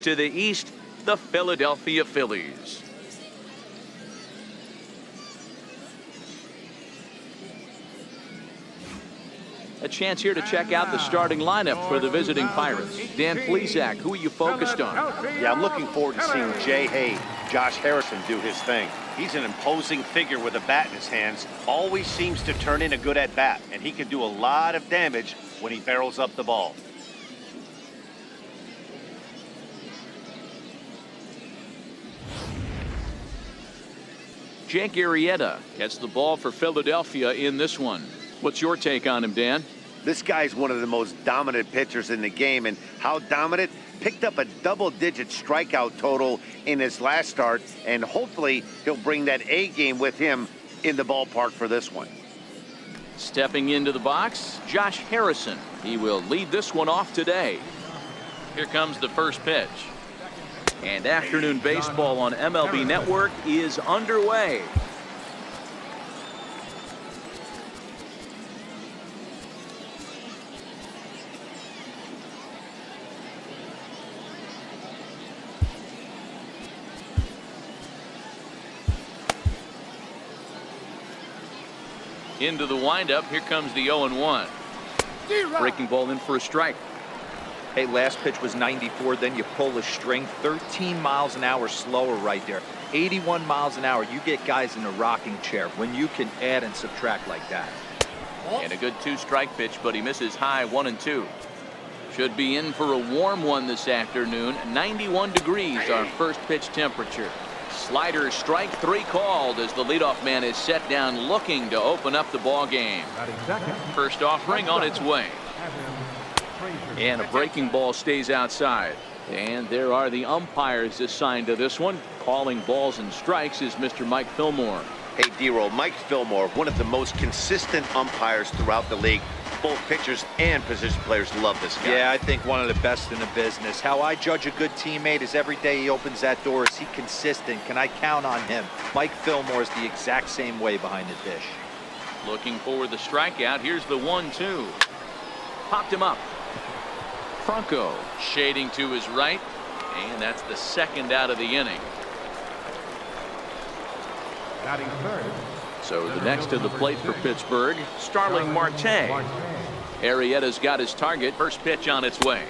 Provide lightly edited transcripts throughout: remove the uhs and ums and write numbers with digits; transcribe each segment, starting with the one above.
To the east, the Philadelphia Phillies. A chance here to check out the starting lineup for the visiting Pirates. Dan Plesac, who are you focused on? Yeah, I'm looking forward to seeing Jay Hay, Josh Harrison do his thing. He's an imposing figure with a bat in his hands. Always seems to turn in a good at-bat, and he can do a lot of damage when he barrels up the ball. Jake Arrieta gets the ball for Philadelphia in this one. What's your take on him, Dan? This guy's one of the most dominant pitchers in the game, and how dominant? Picked up a double-digit strikeout total in his last start, and hopefully he'll bring that A game with him in the ballpark for this one. Stepping into the box, Josh Harrison. He will lead this one off today. Here comes the first pitch. And afternoon baseball on MLB Network is underway. Into the windup. Here comes the 0-1. Breaking ball in for a strike. Hey, last pitch was 94, then you pull the string. 13 miles an hour slower right there. 81 miles an hour. You get guys in a rocking chair when you can add and subtract like that. And a good two-strike pitch, but he misses high 1-2. Should be in for a warm one this afternoon. 91 degrees, our first pitch temperature. Slider strike three called as the leadoff man is set down looking to open up the ball game. First offering on its way. And a breaking ball stays outside. And there are the umpires assigned to this one. Calling balls and strikes is Mr. Mike Fillmore. Hey, D-Roll, Mike Fillmore, one of the most consistent umpires throughout the league. Both pitchers and position players love this guy. Yeah, I think one of the best in the business. How I judge a good teammate is every day he opens that door. Is he consistent? Can I count on him? Mike Fillmore is the exact same way behind the dish. Looking for the strikeout. Here's the 1-2. Popped him up. Franco shading to his right, and that's the second out of the inning. Batting third. So the next to the plate for Pittsburgh, Starling Marte. Arrieta's got his target. First pitch on its way.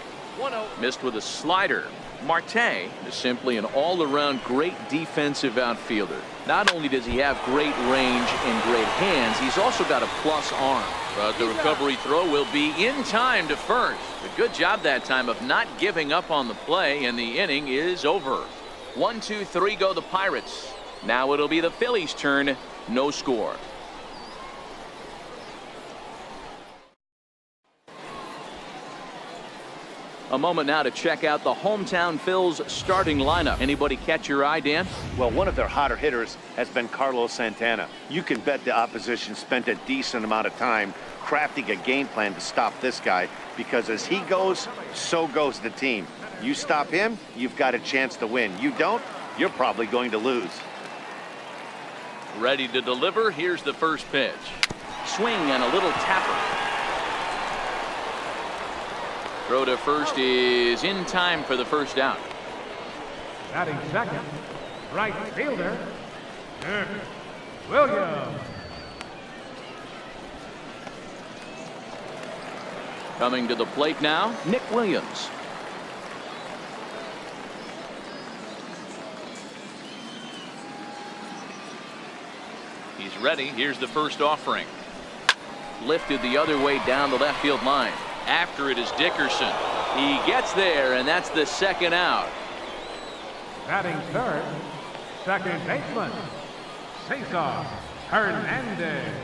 Missed with a slider. Marte is simply an all-around great defensive outfielder. Not only does he have great range and great hands, he's also got a plus arm. But the recovery throw will be in time to first. A good job that time of not giving up on the play, and the inning is over. 1-2-3 go the Pirates. Now it'll be the Phillies' turn. No score. A moment now to check out the hometown Phil's starting lineup. Anybody catch your eye, Dan? Well, one of their hotter hitters has been Carlos Santana. You can bet the opposition spent a decent amount of time crafting a game plan to stop this guy, because as he goes, so goes the team. You stop him, you've got a chance to win. You don't, you're probably going to lose. Ready to deliver. Here's the first pitch. Swing and a little tapper. Throw to first is in time for the first out. Batting second, right fielder, Williams. Coming to the plate now, Nick Williams. He's ready. Here's the first offering. Lifted the other way down the left field line. After it is Dickerson. He gets there, and that's the second out. Batting third, second baseman, Cesar Hernandez.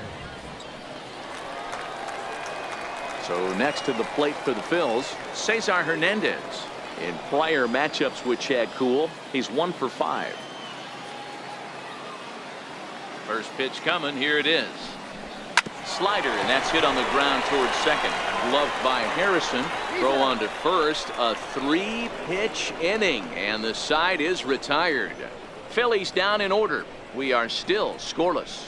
So next to the plate for the Phils, Cesar Hernandez. In prior matchups with Chad Kuhl, he's 1 for 5. First pitch coming. Here it is. Slider, and that's hit on the ground towards second. Gloved by Harrison. Throw on to first. A 3-pitch inning, and the side is retired. Phillies down in order. We are still scoreless.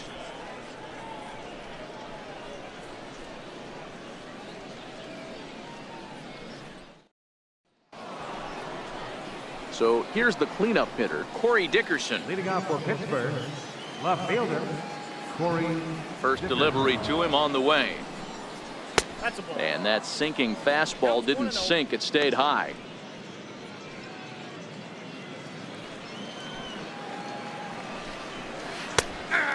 So here's the cleanup hitter, Corey Dickerson. Leading off for Pittsburgh, left fielder, Corey. First delivery to him on the way. And that sinking fastball didn't sink. It stayed high.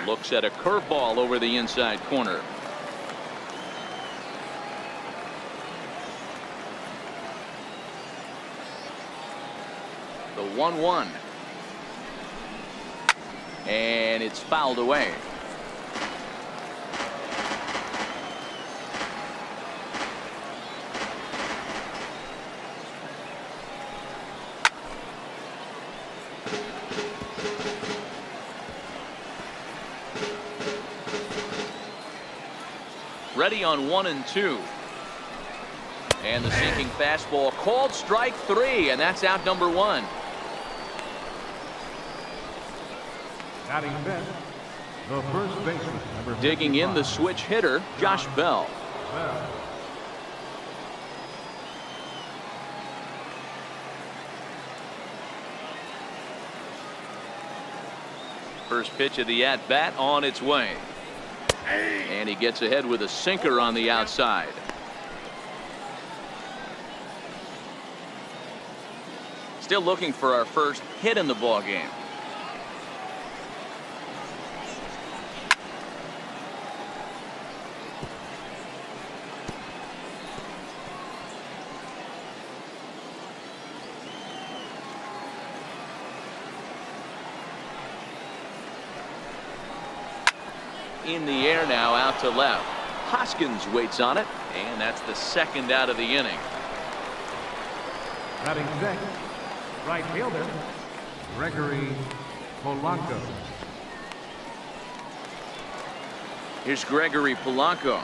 Looks at a curveball over the inside corner. The 1-1. And it's fouled away. Ready on 1 and 2. And the sinking fastball called strike 3, and that's out number 1. Batting fifth, the first baseman, number Digging in the switch hitter, Josh Bell. Bell. First pitch of the at-bat on its way. And he gets ahead with a sinker on the outside. Still looking for our first hit in the ball game. In the air now, out to left. Hoskins waits on it, and that's the second out of the inning. Batting sixth, right fielder, Gregory Polanco. Here's Gregory Polanco.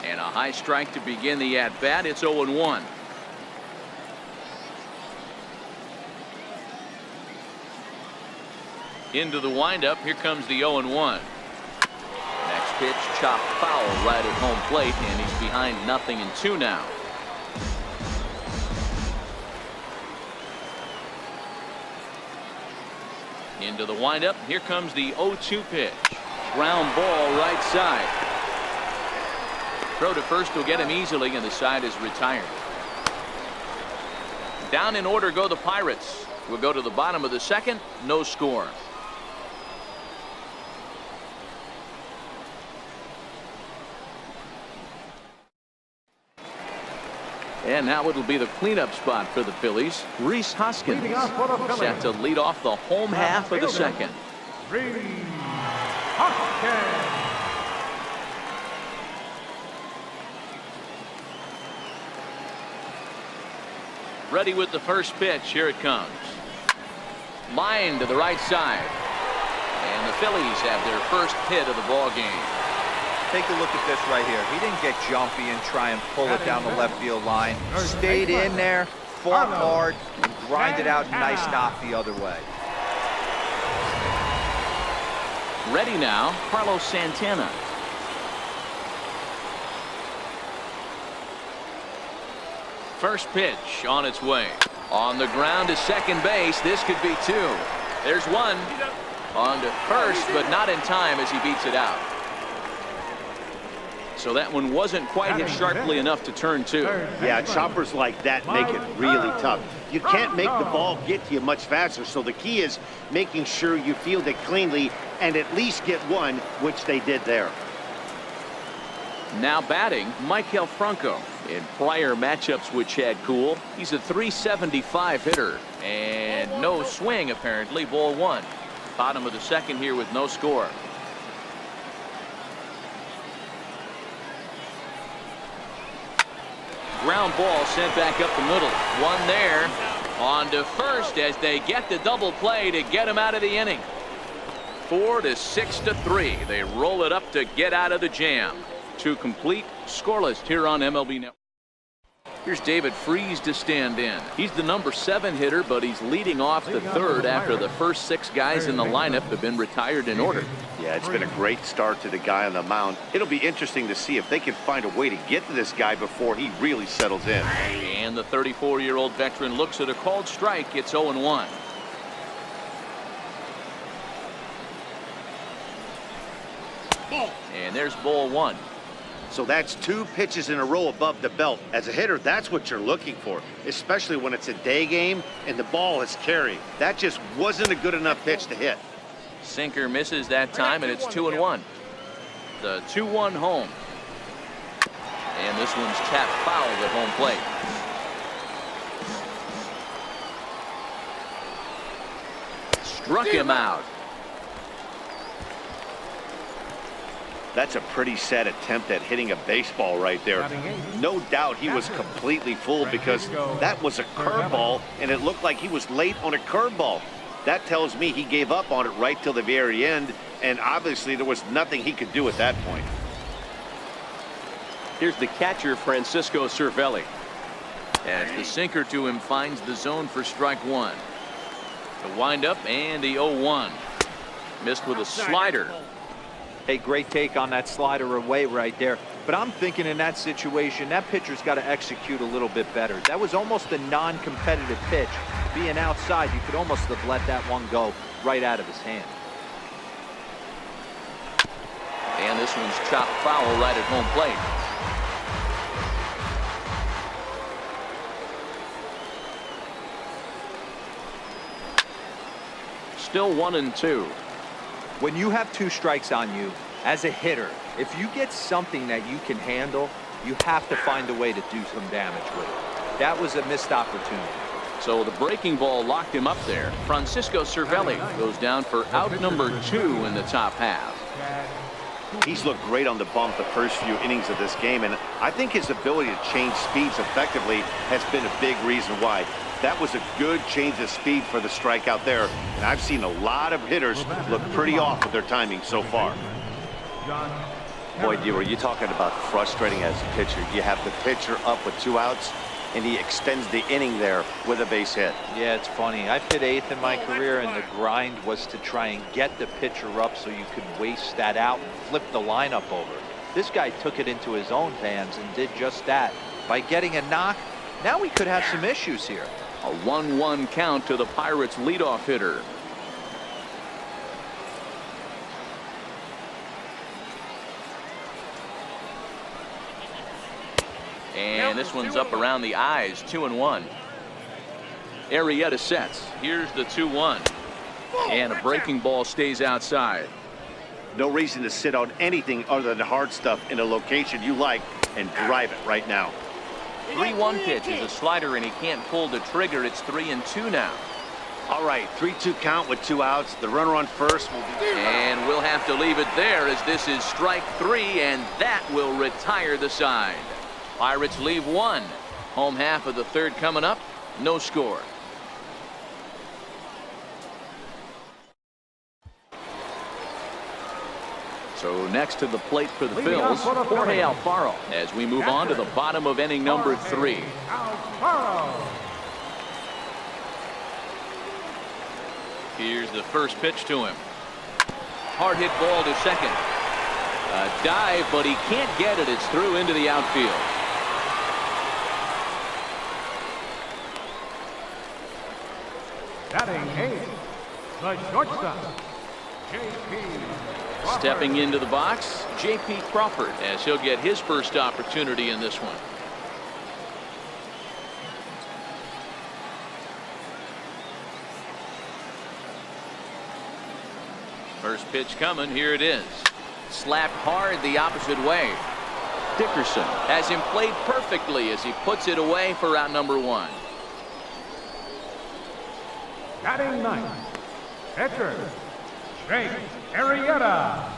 And a high strike to begin the at-bat. It's 0-1. Into the windup. Here comes the 0-1. Next pitch, chopped foul right at home plate, and he's behind 0-2 now. Into the windup. Here comes the 0-2 pitch. Ground ball right side. Throw to first will get him easily, and the side is retired. Down in order go the Pirates. We'll go to the bottom of the second. No score. And now it'll be the cleanup spot for the Phillies. Rhys Hoskins set to lead off the home half of the second. Rhys Hoskins. Ready with the first pitch. Here it comes. Line to the right side. And the Phillies have their first hit of the ball game. Take a look at this right here. He didn't get jumpy and try and pull it down the left field line. Stayed in there, fought hard, and grinded out a nice knock the other way. Ready now, Carlos Santana. First pitch on its way. On the ground to second base. This could be 2. There's 1. On to first, but not in time as he beats it out. So that one wasn't quite hit sharply enough to turn 2. Yeah, choppers like that make it really tough. You can't make the ball get to you much faster, so the key is making sure you field it cleanly and at least get 1, which they did there. Now batting, Maikel Franco. In prior matchups with Chad Kuhl, he's a .375 hitter. And no swing, apparently. Ball 1. Bottom of the second here with no score. Ground ball sent back up the middle. 1 there. On to first as they get the double play to get him out of the inning. 4 to 6 to 3. They roll it up to get out of the jam. 2 complete, scoreless here on MLB Network. Here's David Freese to stand in. He's the number 7 hitter, but he's leading off the third after the first 6 guys in the lineup have been retired in order. Yeah, it's been a great start to the guy on the mound. It'll be interesting to see if they can find a way to get to this guy before he really settles in. And the 34-year-old veteran looks at a called strike. It's 0-1. And there's ball 1. So that's 2 pitches in a row above the belt. As a hitter, that's what you're looking for, especially when it's a day game and the ball is carrying. That just wasn't a good enough pitch to hit. Sinker misses that time, and it's 2-1. The 2-1 home. And this one's tapped foul at home plate. Struck him out. That's a pretty sad attempt at hitting a baseball right there. No doubt he was completely fooled because that was a curveball and it looked like he was late on a curveball. That tells me he gave up on it right till the very end, and obviously there was nothing he could do at that point. Here's the catcher, Francisco Cervelli. As the sinker to him finds the zone for strike 1. The windup and the 0-1. Missed with a slider. Hey, great take on that slider away right there. But I'm thinking in that situation, that pitcher's got to execute a little bit better. That was almost a non-competitive pitch. Being outside, you could almost have let that one go right out of his hand. And this one's chopped foul right at home plate. Still 1-2. When you have 2 strikes on you, as a hitter, if you get something that you can handle, you have to find a way to do some damage with it. That was a missed opportunity. So the breaking ball locked him up there. Francisco Cervelli goes down for out number 2 in the top half. He's looked great on the bump the first few innings of this game, and I think his ability to change speeds effectively has been a big reason why. That was a good change of speed for the strikeout there, and I've seen a lot of hitters look pretty off with their timing so far. Boy, D, were you talking about frustrating as a pitcher? You have the pitcher up with 2 outs, and he extends the inning there with a base hit. Yeah, it's funny. I've hit 8th in my career, and the grind was to try and get the pitcher up so you could waste that out and flip the lineup over. This guy took it into his own hands and did just that. By getting a knock, now we could have some issues here. A 1-1 count to the Pirates leadoff hitter. And this one's up around the eyes. 2-1. Arrieta sets. Here's the 2-1. And a breaking ball stays outside. No reason to sit on anything other than hard stuff in a location you like and drive it right now. 3-1 pitch is a slider, and he can't pull the trigger. It's 3-2 now. All right, 3-2 count with 2 outs. The runner on first will be... And we'll have to leave it there as this is strike 3, and that will retire the side. Pirates leave 1. Home half of the third coming up. No score. So next to the plate for the Phillies, Jorge Alfaro, as we move on to the bottom of inning number 3. Here's the first pitch to him. Hard hit ball to second. A dive, but he can't get it. It's through into the outfield. Batting 8th, the shortstop, J.P. Stepping into the box, J.P. Crawford, as he'll get his first opportunity in this one. First pitch coming. Here it is. Slapped hard the opposite way. Dickerson has him played perfectly as he puts it away for out number 1. Batting 9th, pitcher, Jake Arrieta.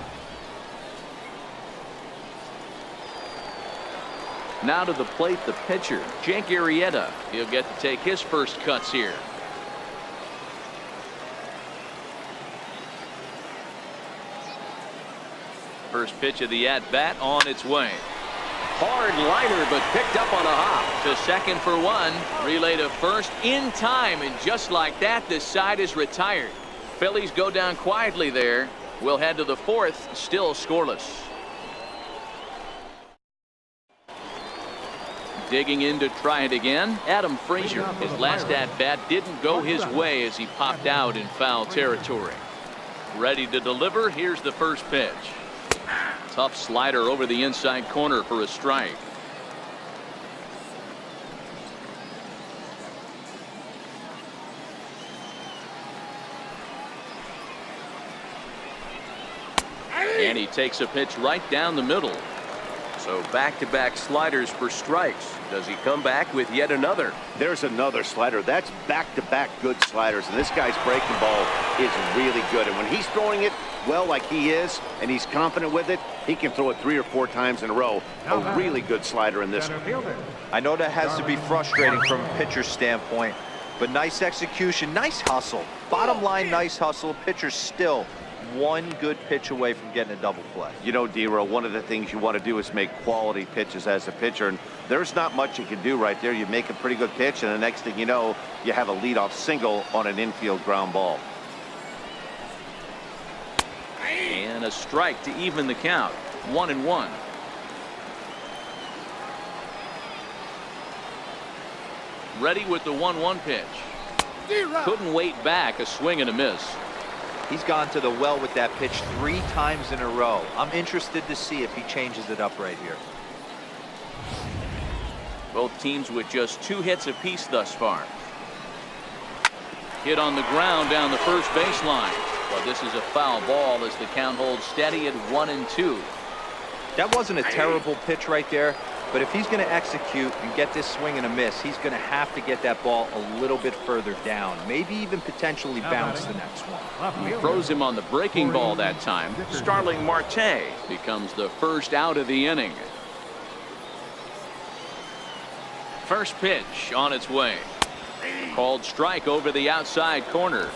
Now to the plate, the pitcher, Jake Arrieta. He'll get to take his first cuts here. First pitch of the at-bat on its way. Hard liner, but picked up on a hop. To second for one. Relay to first in time, and just like that, this side is retired. Phillies go down quietly there. We'll head to the fourth, still scoreless. Digging in to try it again, Adam Frazier. His last at-bat didn't go his way as he popped out in foul territory. Ready to deliver. Here's the first pitch. Tough slider over the inside corner for a strike. And he takes a pitch right down the middle. So back-to-back sliders for strikes. Does he come back with yet another? There's another slider. That's back-to-back good sliders, and this guy's breaking ball is really good. And when he's throwing it well like he is, and he's confident with it, he can throw it 3 or 4 times in a row. A really good slider in this one. I know that has to be frustrating from a pitcher's standpoint, but nice execution, nice hustle. Bottom line, nice hustle. Pitcher's still one good pitch away from getting a double play. You know, D-Row, one of the things you want to do is make quality pitches as a pitcher, and there's not much you can do right there. You make a pretty good pitch, and the next thing you know, you have a leadoff single on an infield ground ball. And a strike to even the count. 1-1. Ready with the 1-1 pitch. Couldn't wait back. A swing and a miss. He's gone to the well with that pitch 3 times in a row. I'm interested to see if he changes it up right here. Both teams with just 2 hits apiece thus far. Hit on the ground down the first baseline. But this is a foul ball as the count holds steady at 1-2. That wasn't a terrible pitch right there, but if he's going to execute and get this swing and a miss, he's going to have to get that ball a little bit further down, maybe even potentially bounce the next one. He throws him on the breaking ball that time. Starling Marte becomes the first out of the inning. First pitch on its way. Called strike over the outside corner.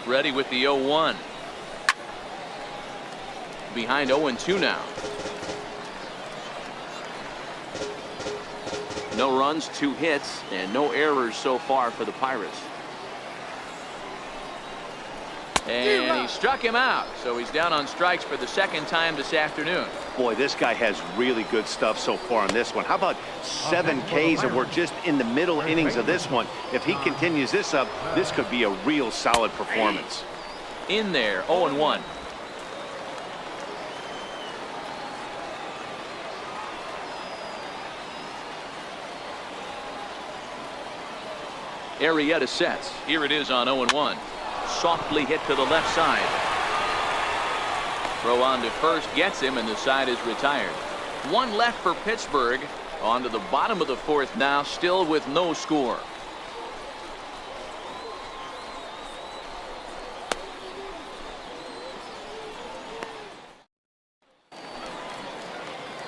Ready with the 0-1. Behind 0-2 now. No runs, 2 hits, and no errors so far for the Pirates. And he struck him out, so he's down on strikes for the second time this afternoon. Boy, this guy has really good stuff so far on this one. How about 7 Ks, and we're just in the middle innings of this one. If he continues this up, this could be a real solid performance. In there, 0-1. Arrieta sets. Here it is on 0-1. Softly hit to the left side. Throw on to first gets him, and the side is retired. 1 left for Pittsburgh. On to the bottom of the 4th now, still with no score.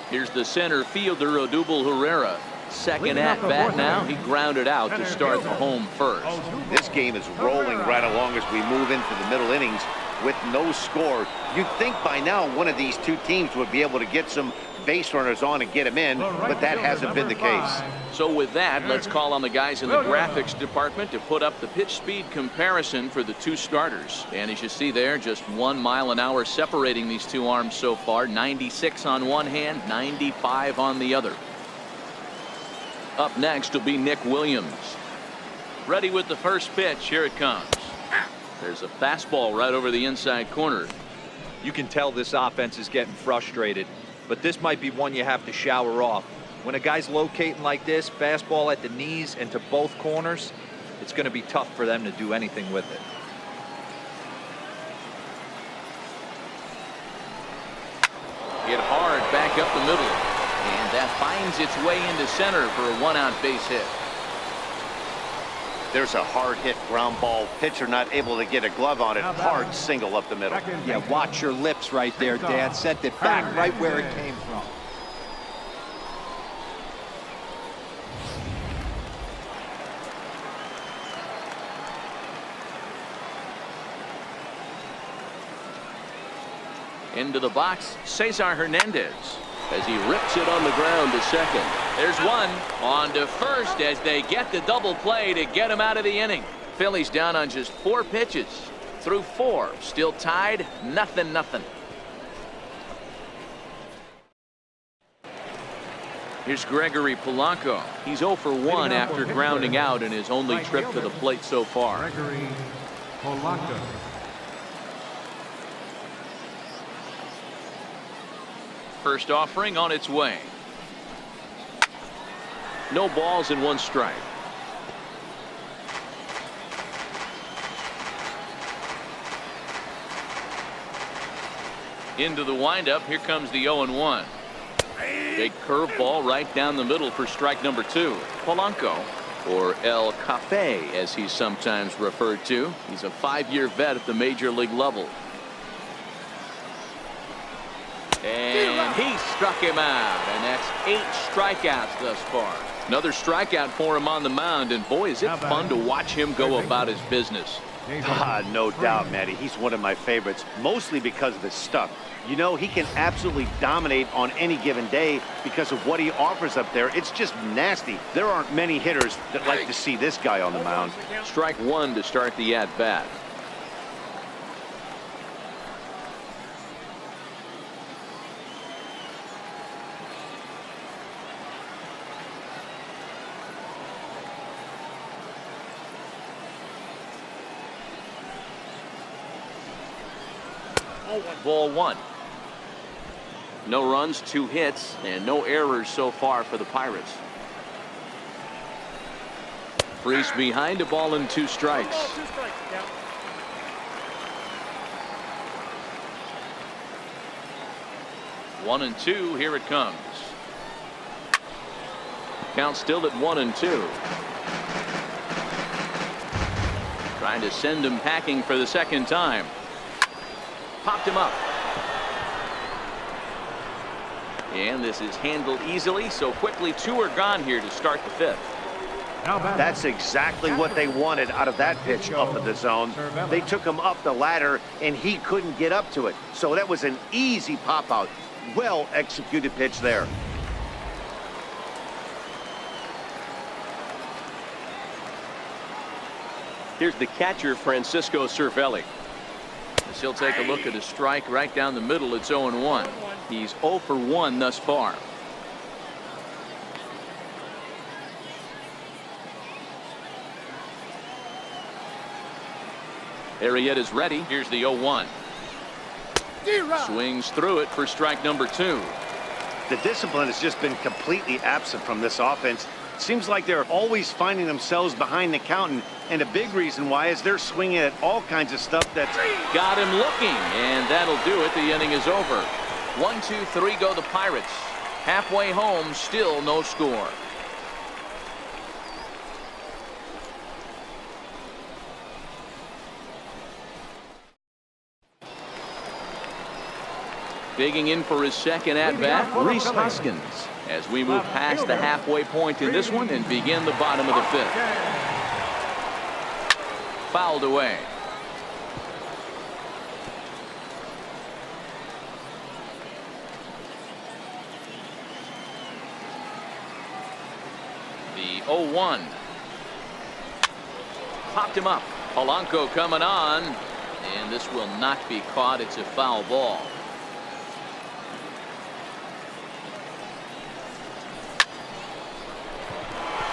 Here's the center fielder, Odubel Herrera. Second at bat now. He grounded out to start the home first. This game is rolling right along as we move into the middle innings with no score. You'd think by now one of these 2 teams would be able to get some base runners on and get them in, but that hasn't been the case. So with that, let's call on the guys in the graphics department to put up the pitch speed comparison for the 2 starters. And as you see there, just 1 mile an hour separating these 2 arms so far. 96 on one hand, 95 on the other. Up next will be Nick Williams. Ready with the first pitch. Here it comes. There's a fastball right over the inside corner. You can tell this offense is getting frustrated, but this might be one you have to shower off. When a guy's locating like this, fastball at the knees and to both corners, it's going to be tough for them to do anything with it. Hit hard back up the middle. And that finds its way into center for a 1-out base hit. There's a hard hit ground ball. Pitcher not able to get a glove on it. Hard single up the middle. Yeah, watch your lips right there, Dan. Sent it back right where it came from. Into the box, Cesar Hernandez as he rips it on the ground to second. There's one on to first as they get the double play to get him out of the inning. Phillies down on just 4 pitches through 4, still tied 0-0. Here's Gregory Polanco. He's 0 for 1 after grounding out in his only trip to the plate so far. Gregory Polanco. First offering on its way. No balls and 1 strike. Into the windup. Here comes the 0-1. Big curveball right down the middle for strike number 2. Polanco, or El Cafe as he's sometimes referred to. He's a 5-year vet at the major league level. And he struck him out, and that's 8 strikeouts thus far. Another strikeout for him on the mound, and boy, is it fun to watch him go about his business. No doubt, Matty. He's one of my favorites, mostly because of his stuff. You know, he can absolutely dominate on any given day because of what he offers up there. It's just nasty. There aren't many hitters that like to see this guy on the mound. Strike 1 to start the at-bat. Ball 1. No runs, 2 hits, and no errors so far for the Pirates. Freeze behind, a ball and 2 strikes. One and 2, here it comes. Count still at 1-2. Trying to send him packing for the second time. Popped him up. And this is handled easily, so quickly 2 are gone here to start the 5th. That's exactly what they wanted out of that pitch up in the zone. They took him up the ladder, and he couldn't get up to it. So that was an easy pop-out. Well-executed pitch there. Here's the catcher, Francisco Cervelli. He'll take a look at a strike right down the middle. It's 0-1. He's 0 for 1 thus far. Arrieta's ready. Here's the 0-1. Swings through it for strike number 2. The discipline has just been completely absent from this offense. Seems like they're always finding themselves behind the count, and a big reason why is they're swinging at all kinds of stuff that's got him looking, and that'll do it. The inning is over. 1, 2, 3 go the Pirates. Halfway home, still no score. Digging in for his second at-bat, Rhys Hoskins, as we move past the halfway point in this one and begin the bottom of the 5th. Fouled away. The 0-1. Popped him up. Polanco coming on, and this will not be caught. It's a foul ball.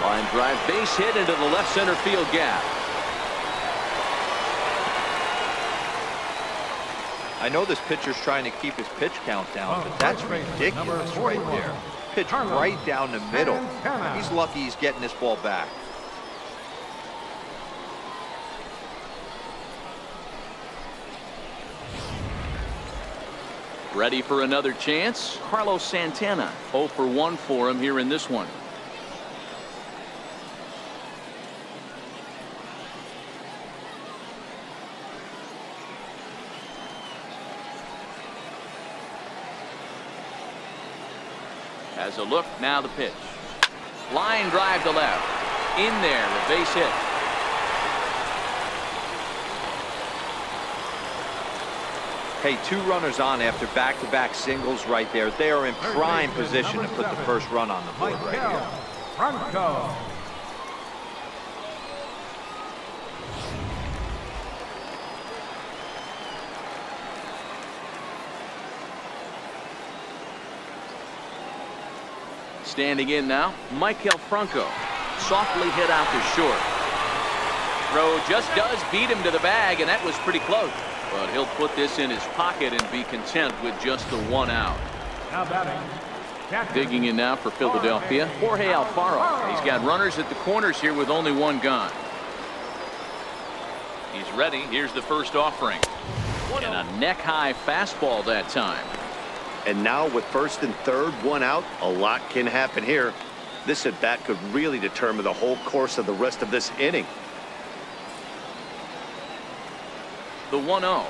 Line drive, base hit into the left center field gap. I know this pitcher's trying to keep his pitch count down, but that's ridiculous right there. Pitch right down the middle. He's lucky he's getting this ball back. Ready for another chance? Carlos Santana, 0 for 1 for him here in this one. Has a look, now the pitch. Line drive to left. In there, the base hit. Hey, 2 runners on after back-to-back singles right there. They are in prime position to put the first run on the board right here. Franco. Standing in now, Maikel Franco. Softly hit out to short. Throw just does beat him to the bag, and that was pretty close. But he'll put this in his pocket and be content with just the 1 out. Now batting. Digging in now for Philadelphia, Jorge Alfaro. He's got runners at the corners here with only 1 gone. He's ready. Here's the first offering. And a neck-high fastball that time. And now with first and third, 1 out, a lot can happen here. This at bat could really determine the whole course of the rest of this inning. The 1-0.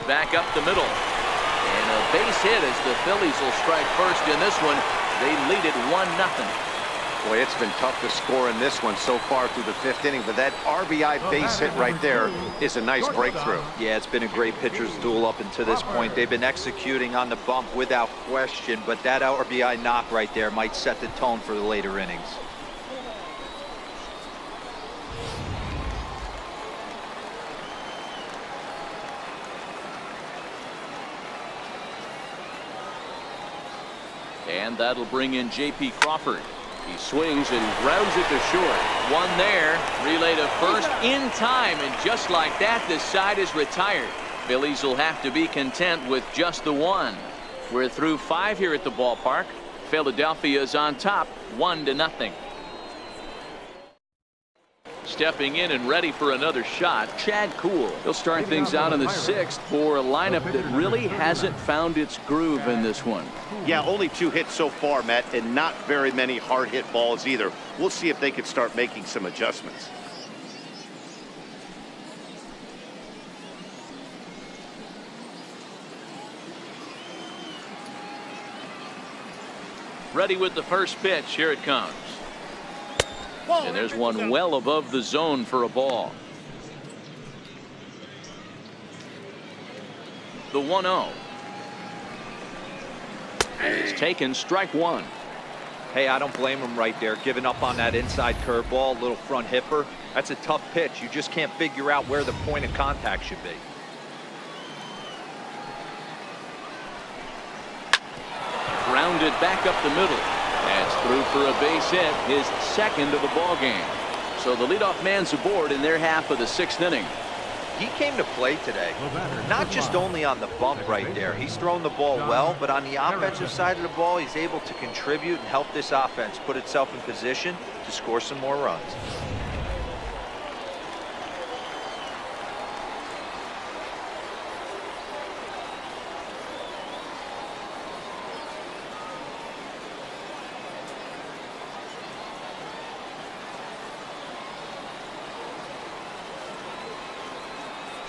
Back up the middle. And a base hit as the Phillies will strike first in this one. They lead it 1-0. Boy, it's been tough to score in this one so far through the 5th inning, but that RBI base hit right there is a nice breakthrough. Yeah, it's been a great pitcher's duel up until this point. They've been executing on the bump without question, but that RBI knock right there might set the tone for the later innings. And that'll bring in J.P. Crawford. He swings and grounds it to short. 1 there. Relay to first in time. And just like that, this side is retired. Phillies will have to be content with just the 1. We're through 5 here at the ballpark. Philadelphia is on top, 1-0. Stepping in and ready for another shot, Chad Kuhl. He'll start things out in the 6th for a lineup that really hasn't found its groove in this one. Yeah, only 2 hits so far, Matt, and not very many hard hit balls either. We'll see if they can start making some adjustments. Ready with the first pitch. Here it comes. And there's one well above the zone for a ball. The 1-0. It's taken, strike 1. Hey, I don't blame him right there, giving up on that inside curveball, little front hipper. That's a tough pitch. You just can't figure out where the point of contact should be. Grounded back up the middle. That's through for a base hit, his 2nd of the ball game. So the leadoff man's aboard in their half of the 6th inning. He came to play today, not just only on the bump right there. He's thrown the ball well, but on the offensive side of the ball, he's able to contribute and help this offense put itself in position to score some more runs.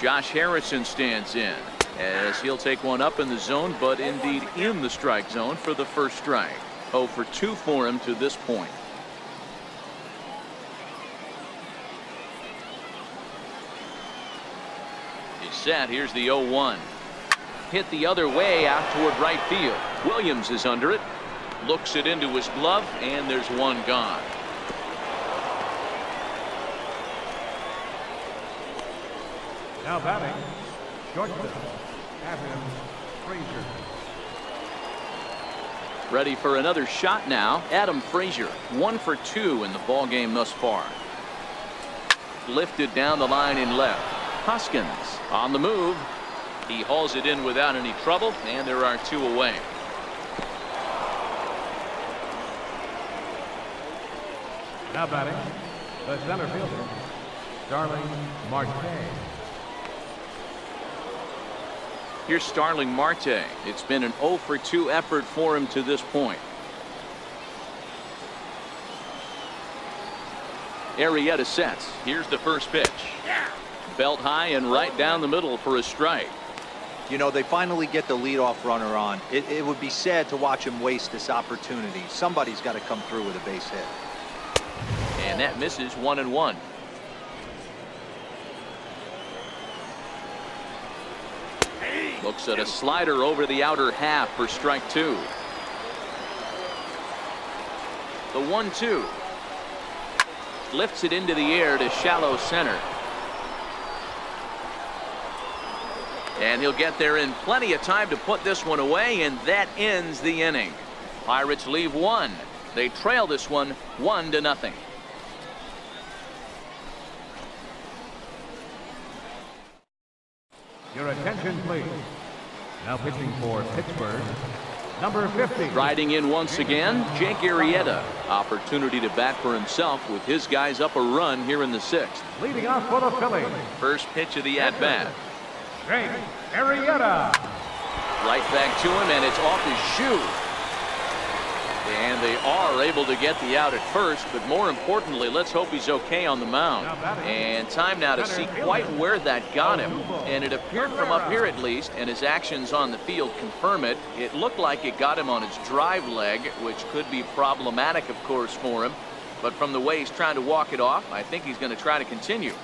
Josh Harrison stands in as he'll take one up in the zone, but indeed in the strike zone for the first strike. 0 for 2 for him to this point. He's set. Here's the 0-1. Hit the other way out toward right field. Williams is under it. Looks it into his glove, and there's one gone. Now batting, shortstop, Adam Frazier. Ready for another shot now. Adam Frazier, 1 for 2 in the ball game thus far. Lifted down the line in left. Hoskins on the move. He hauls it in without any trouble, and there are 2 away. Now batting, the center fielder, Starling Marte. Here's Starling Marte. It's been an 0 for 2 effort for him to this point. Arrieta sets. Here's the first pitch. Belt high and right down the middle for a strike. You know, they finally get the leadoff runner on. It would be sad to watch him waste this opportunity. Somebody's got to come through with a base hit. And that misses. 1-1. Looks at a slider over the outer half for strike 2. The 1-2. Lifts it into the air to shallow center. And he'll get there in plenty of time to put this one away, and that ends the inning. Pirates leave one. They trail this one 1-0. Your attention, please. Now pitching for Pittsburgh, number 50. Riding in once again, Jake Arrieta. Opportunity to bat for himself with his guys up a run here in the 6th. Leading off for the Phillies, First pitch of the at-bat. Jake Arrieta. Right back to him, and it's off his shoe. And they are able to get the out at first, but more importantly, let's hope he's okay on the mound. And time now to see quite where that got him. And it appeared from up here at least, and his actions on the field confirm it. It looked like it got him on his drive leg, which could be problematic, of course, for him. But from the way he's trying to walk it off, I think he's going to try to continue.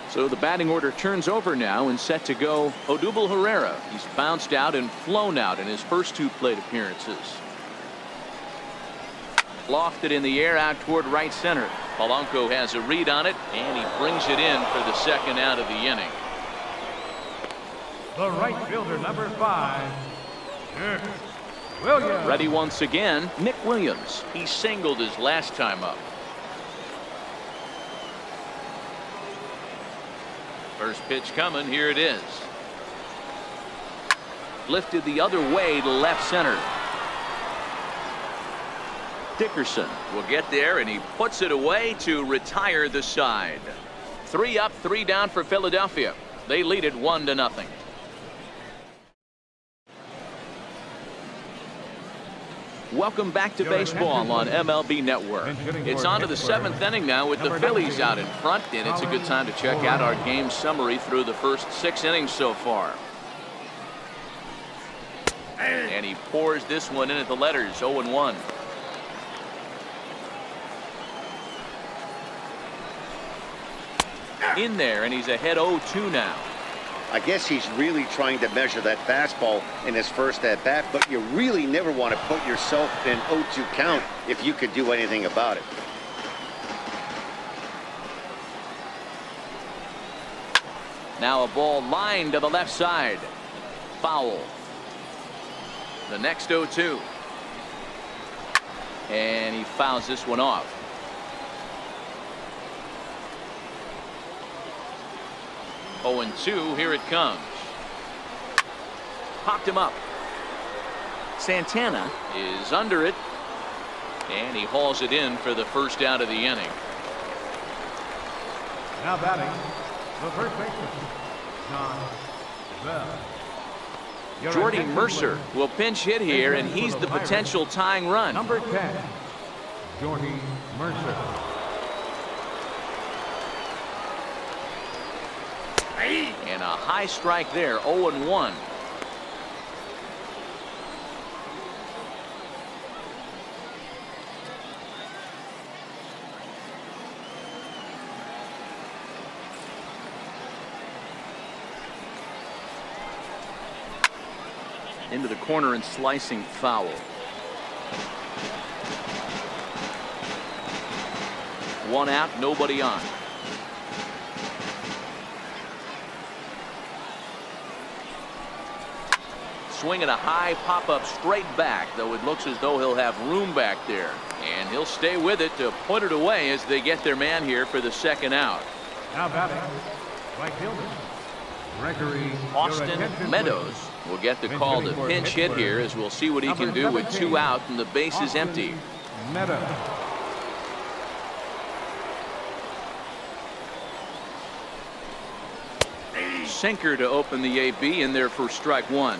So the batting order turns over now and set to go Odubel Herrera. He's bounced out and flown out in his first 2 plate appearances. Lofted in the air out toward right center. Polanco has a read on it, and he brings it in for the second out of the inning. The right fielder, number 5, Nick Williams. Ready once again, Nick Williams. He singled his last time up. First pitch coming. Here it is. Lifted the other way to left center. Dickerson will get there, and he puts it away to retire the side. 3 up, 3 down for Philadelphia. They lead it 1-0. Welcome back to baseball on MLB Network. It's on to the 7th inning now with the Phillies out in front, and it's a good time to check out our game summary through the first 6 innings so far. And he pours this one in at the letters, 0-1. In there, and he's ahead 0-2 now. I guess he's really trying to measure that fastball in his first at bat, but you really never want to put yourself in 0-2 count if you could do anything about it. Now a ball lined to the left side. Foul. The next 0-2. And he fouls this one off. 0-2, here it comes. Popped him up. Santana is under it, and he hauls it in for the first out of the inning. Now batting, the first baseman, John Bell. Jordy Mercer will pinch hit here, and he's the potential tying run. Number 10, Jordy Mercer. And a high strike there, 0-1. Into the corner and slicing foul. One out, nobody on. Swinging a high pop-up straight back, though it looks as though he'll have room back there. And he'll stay with it to put it away as they get their man here for the second out. Now batting, right fielder, Gregory. Austin Meadows will get the call to pinch hit here, as we'll see what he can do with 2 out and the base is empty. Meadows. Sinker to open the AB in there for strike 1.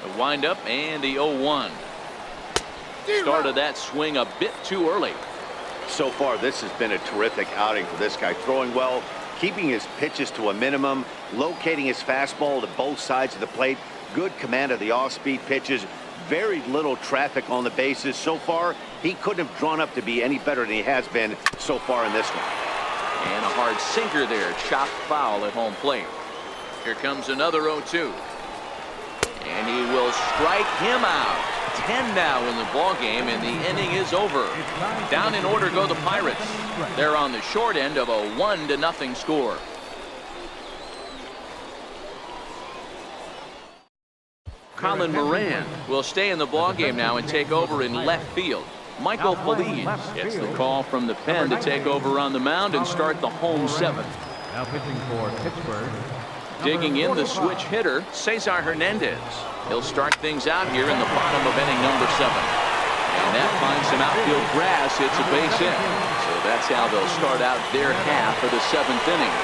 The windup and the 0-1. Started that swing a bit too early. So far, this has been a terrific outing for this guy. Throwing well, keeping his pitches to a minimum, locating his fastball to both sides of the plate, good command of the off-speed pitches, very little traffic on the bases. So far, he couldn't have drawn up to be any better than he has been so far in this one. And a hard sinker there, chopped foul at home plate. Here comes another 0-2. And he will strike him out. 10 now in the ball game, and the inning is over. Down in order go the Pirates. They're on the short end of a 1-0 score. Colin Moran will stay in the ball game now and take over in left field. Michael Phillies gets the call from the pen to take over on the mound and start the home 7th. Now pitching for Pittsburgh. Digging in the switch hitter, Cesar Hernandez. He'll start things out here in the bottom of inning number 7. And that finds some outfield grass. It's a base hit. So that's how they'll start out their half of the 7th inning.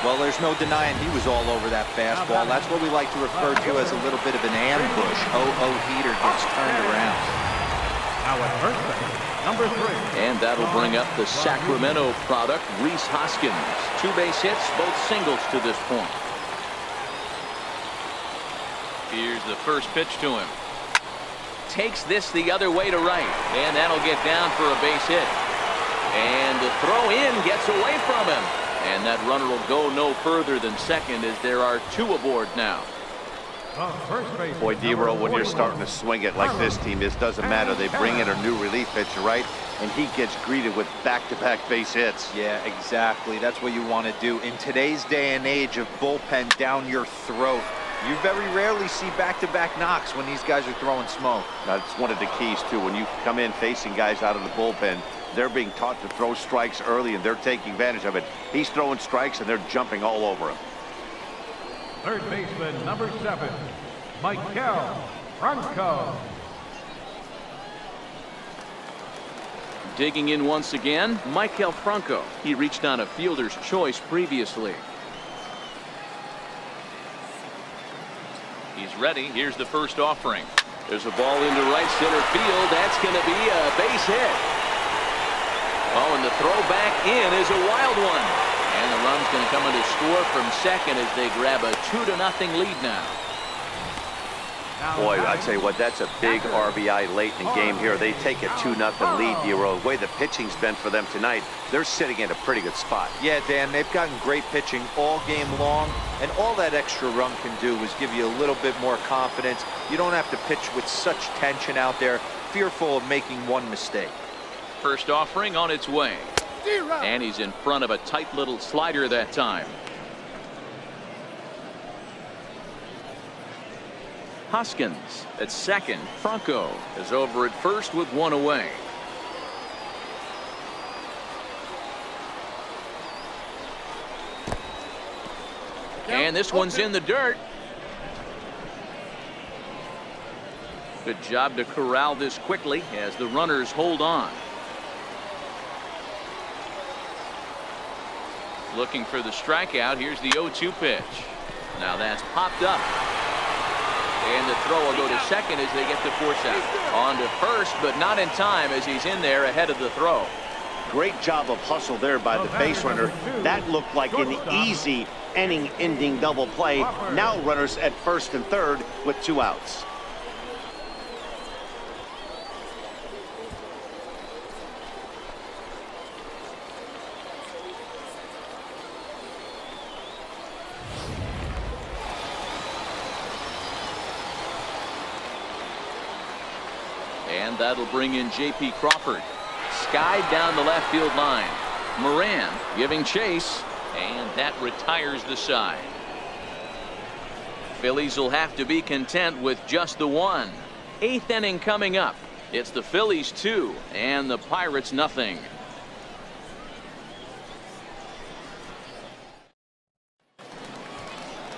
Well, there's no denying he was all over that fastball. That's what we like to refer to as a little bit of an ambush. Heater gets turned around. Now at first base, number 3. And that'll bring up the Sacramento product, Rhys Hoskins. 2 base hits, both singles to this point. Here's the first pitch to him. Takes this the other way to right, and that'll get down for a base hit. And the throw in gets away from him. And that runner will go no further than second as there are 2 aboard now. Boy, D-Roll, when you're starting to swing it like this team is, doesn't matter. They bring in a new relief pitcher, right? And he gets greeted with back-to-back base hits. Yeah, exactly. That's what you want to do. In today's day and age of bullpen down your throat, you very rarely see back-to-back knocks when these guys are throwing smoke. That's one of the keys, too. When you come in facing guys out of the bullpen, they're being taught to throw strikes early, and they're taking advantage of it. He's throwing strikes, and they're jumping all over him. Third baseman, number 7, Michael Franco. Digging in once again, Michael Franco. He reached on a fielder's choice previously. He's ready. Here's the first offering. There's a ball into right center field. That's going to be a base hit. Oh, and the throw back in is a wild one. And the run's going to come in to score from second as they grab a 2-0 lead now. Boy, I tell you what, that's a big RBI late in the game here. They take a 2-0 lead, D-Roll. The way the pitching's been for them tonight, they're sitting in a pretty good spot. Yeah, Dan, they've gotten great pitching all game long, and all that extra run can do is give you a little bit more confidence. You don't have to pitch with such tension out there, fearful of making one mistake. First offering on its way. And he's in front of a tight little slider that time. Hoskins at second. Franco is over at first with 1 away. And this one's in the dirt. Good job to corral this quickly as the runners hold on. Looking for the strikeout. Here's the 0-2 pitch. Now that's popped up. And the throw will go to second as they get the force out. On to first, but not in time as he's in there ahead of the throw. Great job of hustle there by the base runner. That looked like an easy inning-ending double play. Now runners at first and third with 2 outs. And that'll bring in J.P. Crawford. Skied down the left field line. Moran giving chase, and that retires the side. Phillies will have to be content with just the 1. 8th inning coming up. It's the Phillies 2 and the Pirates nothing.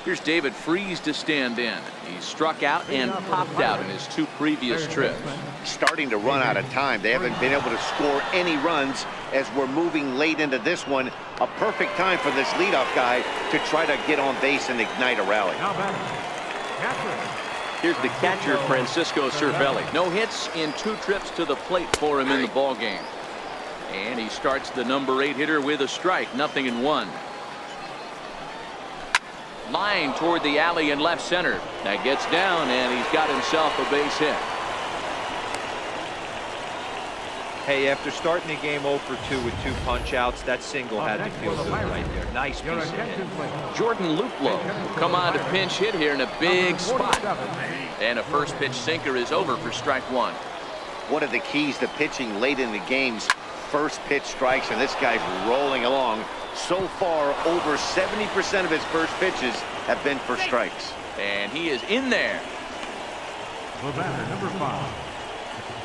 Here's David Freese to stand in. He struck out and popped out in his 2 previous trips. Starting to run out of time. They haven't been able to score any runs as we're moving late into this one. A perfect time for this leadoff guy to try to get on base and ignite a rally. Here's the catcher, Francisco Cervelli. No hits in 2 trips to the plate for him in the ballgame. And he starts the number 8 hitter with a strike. 0-1. Line toward the alley in left center. That gets down, and he's got himself a base hit. Hey, after starting the game 0 for 2 with 2 punch-outs, that single had to feel good right there. Nice piece of hit. Jordan Luplow will come on to pinch hit here in a big spot. And a first pitch sinker is over for strike one. One of the keys to pitching late in the games, first pitch strikes, and this guy's rolling along. So far, over 70% of his first pitches have been for strikes. And he is in there. The batter, number 5.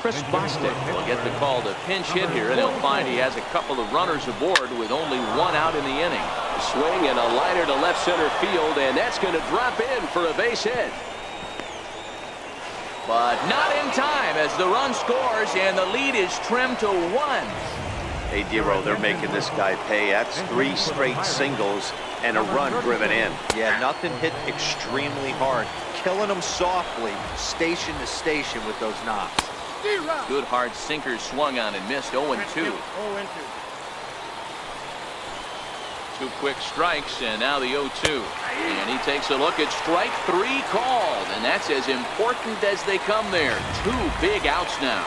Chris Bostic will get the call to pinch hit here, and he'll find he has a couple of runners aboard with only 1 out in the inning. Swing and a liner to left center field, and that's going to drop in for a base hit. But not in time as the run scores and the lead is trimmed to 1. Hey, Dero, they're making this guy pay. That's 3 straight singles and a run driven in. Yeah, nothing hit extremely hard. Killing them softly, station to station with those knocks. Good hard sinker swung on and missed. 0-2. 2 quick strikes, and now the 0-2. And he takes a look at strike 3 called, and that's as important as they come there. 2 big outs now.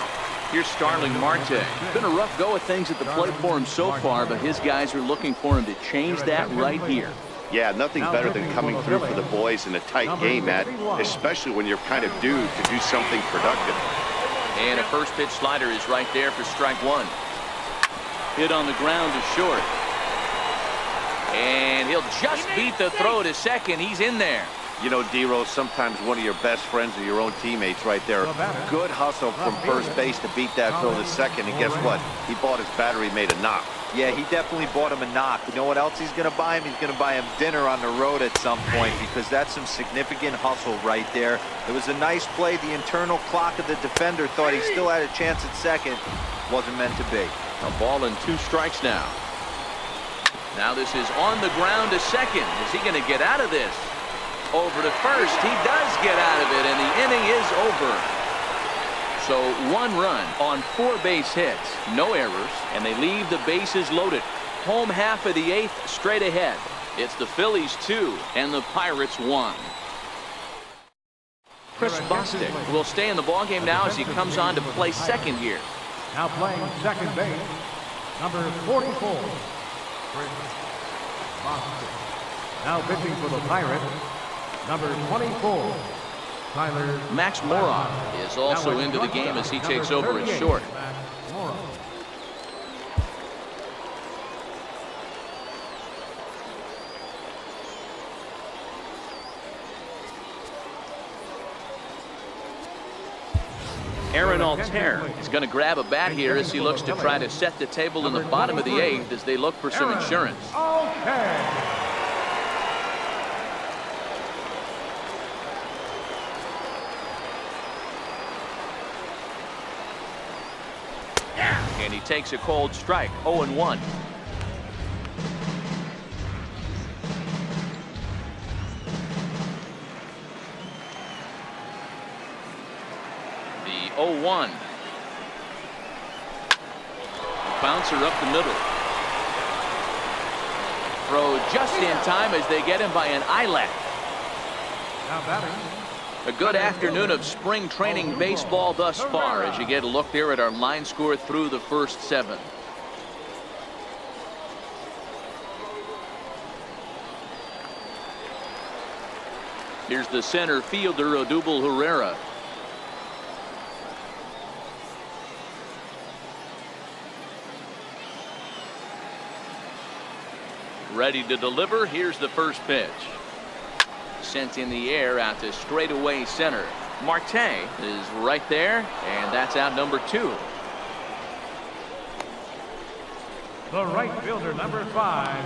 Here's Starling Marte. It's been a rough go of things at the plate for him so far, but his guys are looking for him to change that right here. Yeah, nothing better than coming through for the boys in a tight game, Matt, especially when you're kind of due to do something productive. And a first pitch slider is right there for strike 1. Hit on the ground to short. And he'll just beat the throw to second. He's in there. You know, Dero, sometimes one of your best friends are your own teammates right there. Good hustle from first base to beat that throw to second. And guess what? He bought his battery, made a knock. Yeah, he definitely bought him a knock. You know what else he's going to buy him? He's going to buy him dinner on the road at some point, because that's some significant hustle right there. It was a nice play. The internal clock of the defender thought he still had a chance at second. Wasn't meant to be. A ball and 2 strikes now. Now this is on the ground to second. Is he going to get out of this? Over to first. He does get out of it, and the inning is over. So 1 run on 4 base hits, no errors, and they leave the bases loaded. Home half of the 8th straight ahead. It's the Phillies 2 and the Pirates 1. Chris Bostic will stay in the ballgame now as he comes on to play second here. Now playing second base, number 44. Chris Bostic. Now pitching for the Pirates, number 24. Max Moroff is also into the game as he takes over at short. Aaron Altair is going to grab a bat here as he looks to try to set the table in the bottom of the 8th as they look for some insurance. Okay. And he takes a cold strike. 0-1. The 0-1. Bouncer up the middle. Throw just in time as they get him by an eyelash. Now batting. A good afternoon of spring training baseball thus far as you get a look there at our line score through the first 7. Here's the center fielder, Odubel Herrera. Ready to deliver. Here's the first pitch. Sent in the air out to straightaway center. Marte is right there, and that's out number 2. The right fielder, number 5,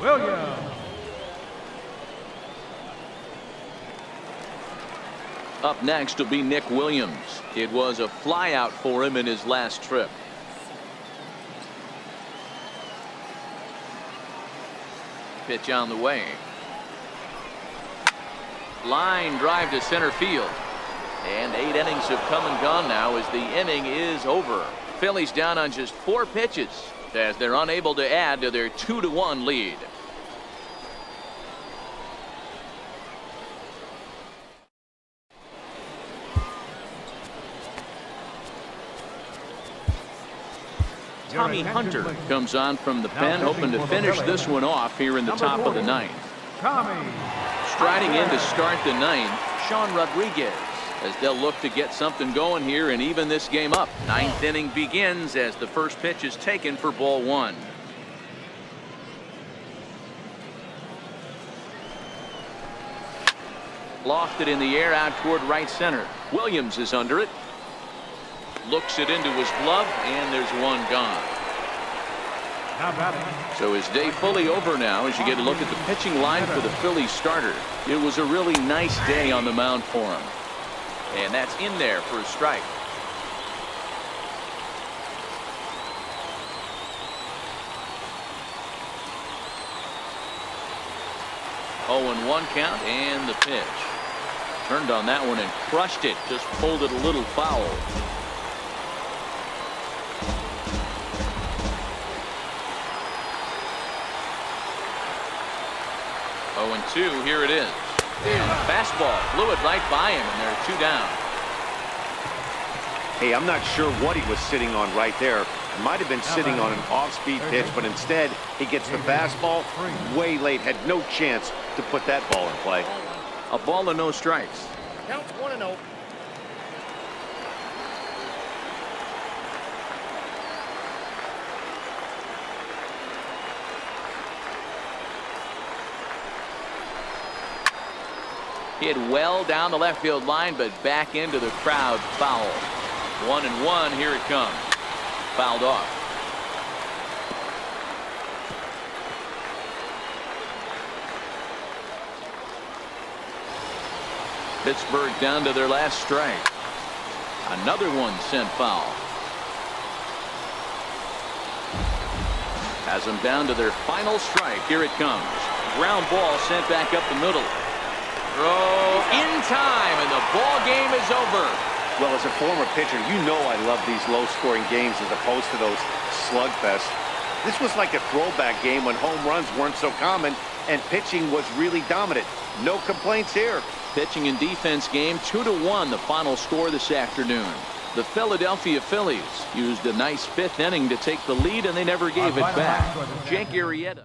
Williams. Up next will be Nick Williams. It was a flyout for him in his last trip. Pitch on the way. Line drive to center field. And 8 innings have come and gone now as the inning is over. Phillies down on just 4 pitches as they're unable to add to their 2-1 lead. Tommy Hunter comes on from the pen, hoping to finish this one off here in the top of the ninth. Striding in to start the ninth, Sean Rodriguez, as they'll look to get something going here and even this game up. Ninth inning begins as the first pitch is taken for ball one. Lofted in the air out toward right center. Williams is under it. Looks it into his glove, and there's one gone. So his day fully over now as you get a look at the pitching line for the Phillies starter. It was a really nice day on the mound for him. And that's in there for a strike. Oh, and 1 count, and the pitch. Turned on that one and crushed it. Just pulled it a little foul. 0-2, here it is. And a fastball flew it right by him, and there are 2 down. Hey, I'm not sure what he was sitting on right there. It might have been sitting on an off-speed pitch, but instead he gets the fastball way late. Had no chance to put that ball in play. A ball and no strikes. Counts 1-0. Hit well down the left field line, but back into the crowd, foul. 1-1, here it comes. Fouled off. Pittsburgh down to their last strike. Another one sent foul. Has them down to their final strike. Here it comes. Ground ball sent back up the middle. Throw in time, and the ball game is over. Well, as a former pitcher, you know I love these low-scoring games as opposed to those slugfests. This was like a throwback game when home runs weren't so common and pitching was really dominant. No complaints here. Pitching and defense game, 2-1 the final score this afternoon. The Philadelphia Phillies used a nice 5th inning to take the lead, and they never gave it back. Jake Arrieta.